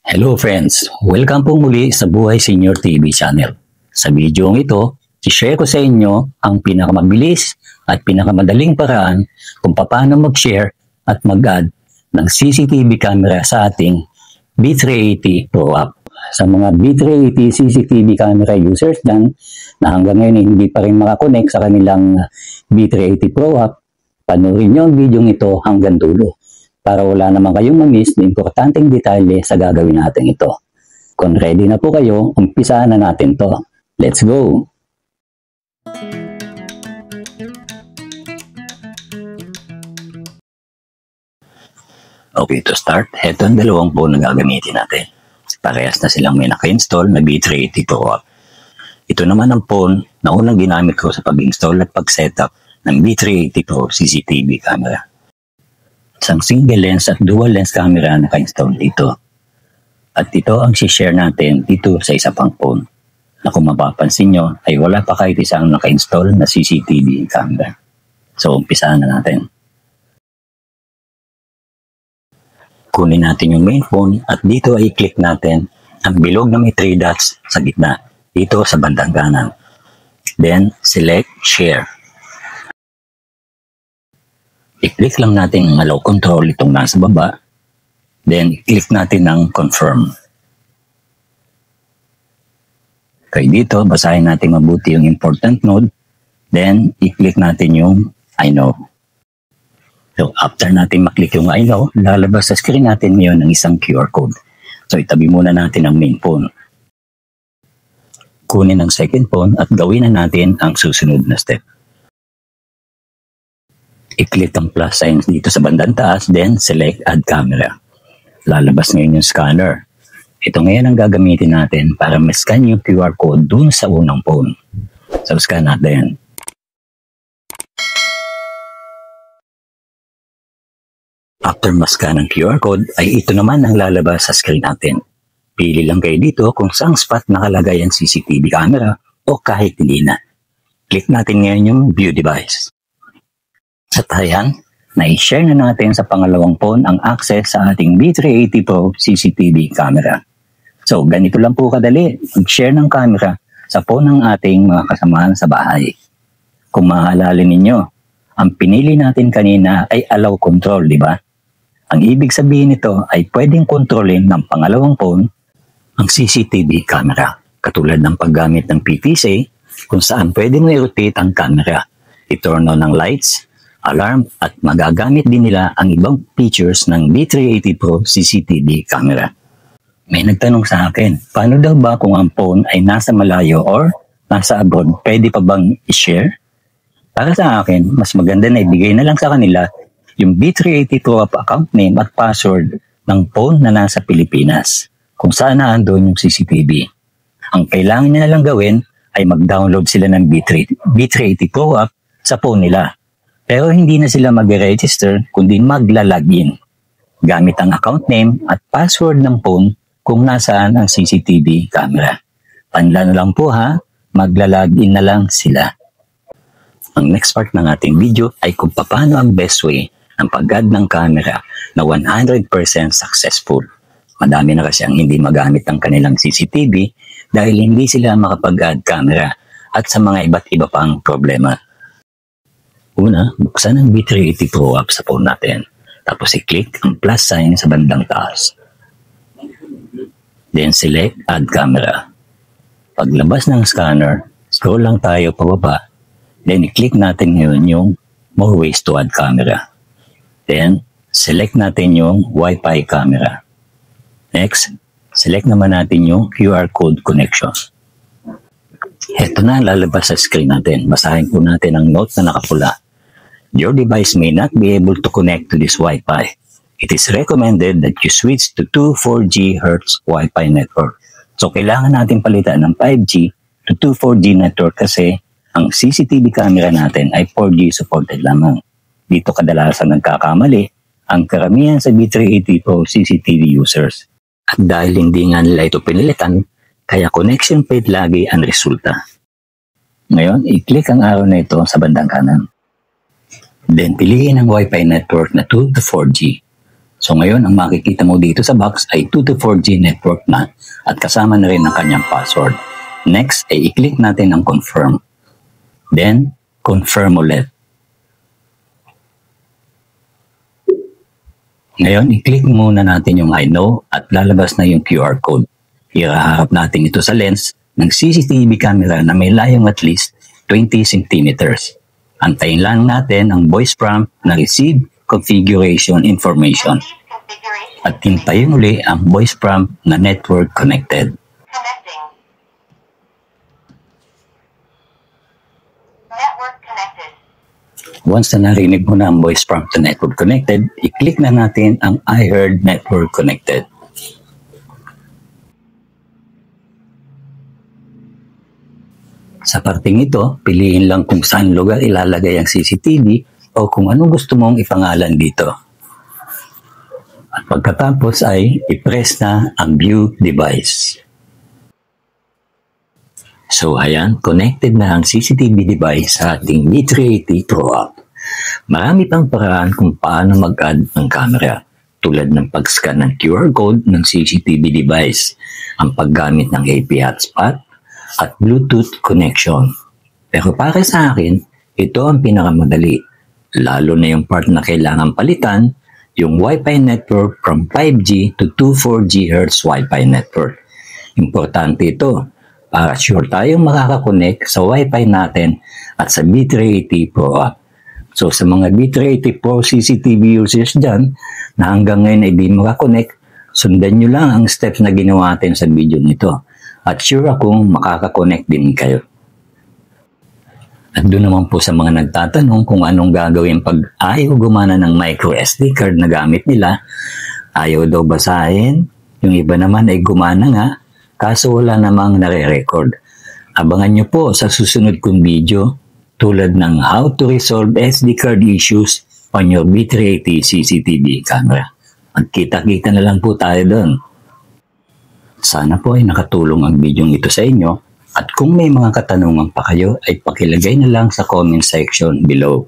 Hello friends! Welcome po muli sa Buhay Senior TV channel. Sa video ito, i-share ko sa inyo ang pinakamabilis at pinakamadaling paraan kung paano mag-share at mag-add ng CCTV camera sa ating B380 Pro app. Sa mga B380 CCTV camera users dyan na hanggang ngayon hindi pa rin makakonect sa kanilang B380 Pro app, panoorin nyo ang video ito hanggang dulo, para wala naman kayong ma-miss na importanteng detalye sa gagawin natin ito. Kung ready na po kayo, umpisahan na natin to. Let's go! Okay, to start, ito ang dalawang phone na gagamitin natin. Parehas na silang may naka-install na B380 Pro app. Ito naman ang phone na unang ginamit ko sa pag-install at pag-setup ng B380 Pro CCTV camera. Isang single lens at dual lens camera na naka-install dito. At ito ang share natin dito sa isa pang phone, na kung mapapansin nyo ay wala pa kahit isang naka-install na CCTV camera. So umpisahan na natin. Kunin natin yung main phone at dito ay i-click natin ang bilog na may 3 dots sa gitna, dito sa bandang kanan. Then select share. I-click lang natin ang allow control itong nasa baba. Then, i-click natin ang confirm. Okay, dito, basahin natin mabuti yung important node. Then, i-click natin yung I know. So, after natin maklik yung I know, lalabas sa screen natin ngayon ng isang QR code. So, itabi muna natin ang main phone. Kunin ang second phone at gawin na natin ang susunod na step. I-click ang plus sign dito sa bandang taas, then select add camera. Lalabas ngayon yung scanner. Ito ngayon ang gagamitin natin para ma-scan yung QR code dun sa unang phone. So scan natin. After ma-scan ang QR code, ay ito naman ang lalabas sa screen natin. Pili lang kayo dito kung saang spot nakalagay ang CCTV camera o kahit hindi na. Click natin ngayon yung view device. Sa tayan, na-share na natin sa pangalawang phone ang access sa ating B380 Pro CCTV camera. So, ganito lang po kadali, mag-share ng camera sa phone ng ating mga kasamahan sa bahay. Kung maaalala ninyo, ang pinili natin kanina ay allow control, di ba? Ang ibig sabihin nito ay pwedeng kontrolin ng pangalawang phone ang CCTV camera, katulad ng paggamit ng PTC kung saan pwedeng i-rotate ang camera, i-turn on ng lights, alarm at magagamit din nila ang ibang features ng B380 Pro CCTV camera. May nagtanong sa akin, paano daw ba kung ang phone ay nasa malayo or nasa abroad, pwede pa bang i-share? Para sa akin, mas maganda na ibigay na lang sa kanila yung B380 Pro app account name at password ng phone na nasa Pilipinas, kung saan naandun yung CCTV. Ang kailangan nila lang gawin ay mag-download sila ng B380 Pro app sa phone nila. Pero hindi na sila mag-register kundi magla-login gamit ang account name at password ng phone kung nasaan ang CCTV camera. Panla na lang po ha, magla-login na lang sila. Ang next part ng ating video ay kung paano ang best way ng pag-add ng camera na 100% successful. Madami na kasi ang hindi magamit ang kanilang CCTV dahil hindi sila makapag-add camera at sa mga iba't iba pang problema. Una, buksan ang B380 Pro app sa phone natin. Tapos i-click ang plus sign sa bandang taas. Then select add camera. Paglabas ng scanner, scroll lang tayo pababa. Then i-click natin ngayon yung more ways to add camera. Then select natin yung Wi-Fi camera. Next, select naman natin yung QR code connection. Ito na lalabas sa screen natin. Basahin po natin ang note na nakapula. Your device may not be able to connect to this Wi-Fi. It is recommended that you switch to 2 4G Hz Wi-Fi network. So, kailangan natin palitan ng 5G to 2 4G network kasi ang CCTV camera natin ay 4G supported lamang. Dito kadalasan nagkakamali ang karamihan sa B380 Pro CCTV users. At dahil hindi nga nila ito pinilitan, kaya connection failed lagi ang resulta. Ngayon, i-click ang arrow na ito sa bandang kanan. Then, piliin ang Wi-Fi network na 2 to 4G. So ngayon, ang makikita mo dito sa box ay 2 to 4G network na at kasama na rin ang kanyang password. Next ay i-click natin ang confirm. Then, confirm ulit. Ngayon, i-click muna natin yung I know at lalabas na yung QR code. Ihaharap natin ito sa lens ng CCTV camera na may layong at least 20 centimeters. Antayin lang natin ang voice prompt na receive configuration information. At hintayin uli ang voice prompt na network connected. Network connected. Once na narinig mo na ang voice prompt na network connected, i-click na natin ang I heard network connected. Sa parting ito, piliin lang kung saan lugar ilalagay ang CCTV o kung anong gusto mong ipangalan dito. At pagkatapos ay i-press na ang view device. So ayan, connected na ang CCTV device sa ating B380 Pro app. Marami pang paraan kung paano mag-add ng camera, tulad ng pag-scan ng QR code ng CCTV device, ang paggamit ng AP hotspot, at Bluetooth connection. Pero para sa akin, ito ang pinakamadali, lalo na yung part na kailangan palitan, yung Wi-Fi network from 5G to 2 4GHz Wi-Fi network. Importante ito para sure tayong makakakonect sa Wi-Fi natin at sa B380 Pro app. So sa mga B380 Pro CCTV users dyan na hanggang ngayon ay di makakonect, sundan nyo lang ang steps na ginawa natin sa video nito. At sure akong makakakonect din kayo. At doon naman po sa mga nagtatanong kung anong gagawin pag ayaw gumana ng micro SD card na gamit nila, ayaw daw basahin, yung iba naman ay gumana nga, kaso wala namang nare-record. Abangan nyo po sa susunod kong video tulad ng how to resolve SD card issues on your B380 CCTV camera. Magkita-kita na lang po tayo doon. Sana po ay nakatulong ang video ito sa inyo at kung may mga katanungan pa kayo ay pakilagay na lang sa comment section below.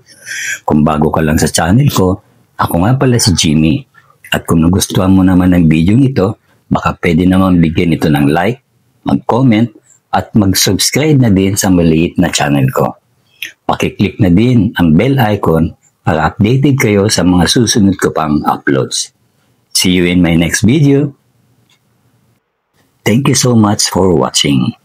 Kung bago ka lang sa channel ko, ako nga pala si Jimmy at kung nagustuhan mo naman ang video ito, baka pwede naman bigyan ito ng like, mag-comment at mag-subscribe na din sa maliit na channel ko. Pakiclick na din ang bell icon para updated kayo sa mga susunod ko pang uploads. See you in my next video. Thank you so much for watching.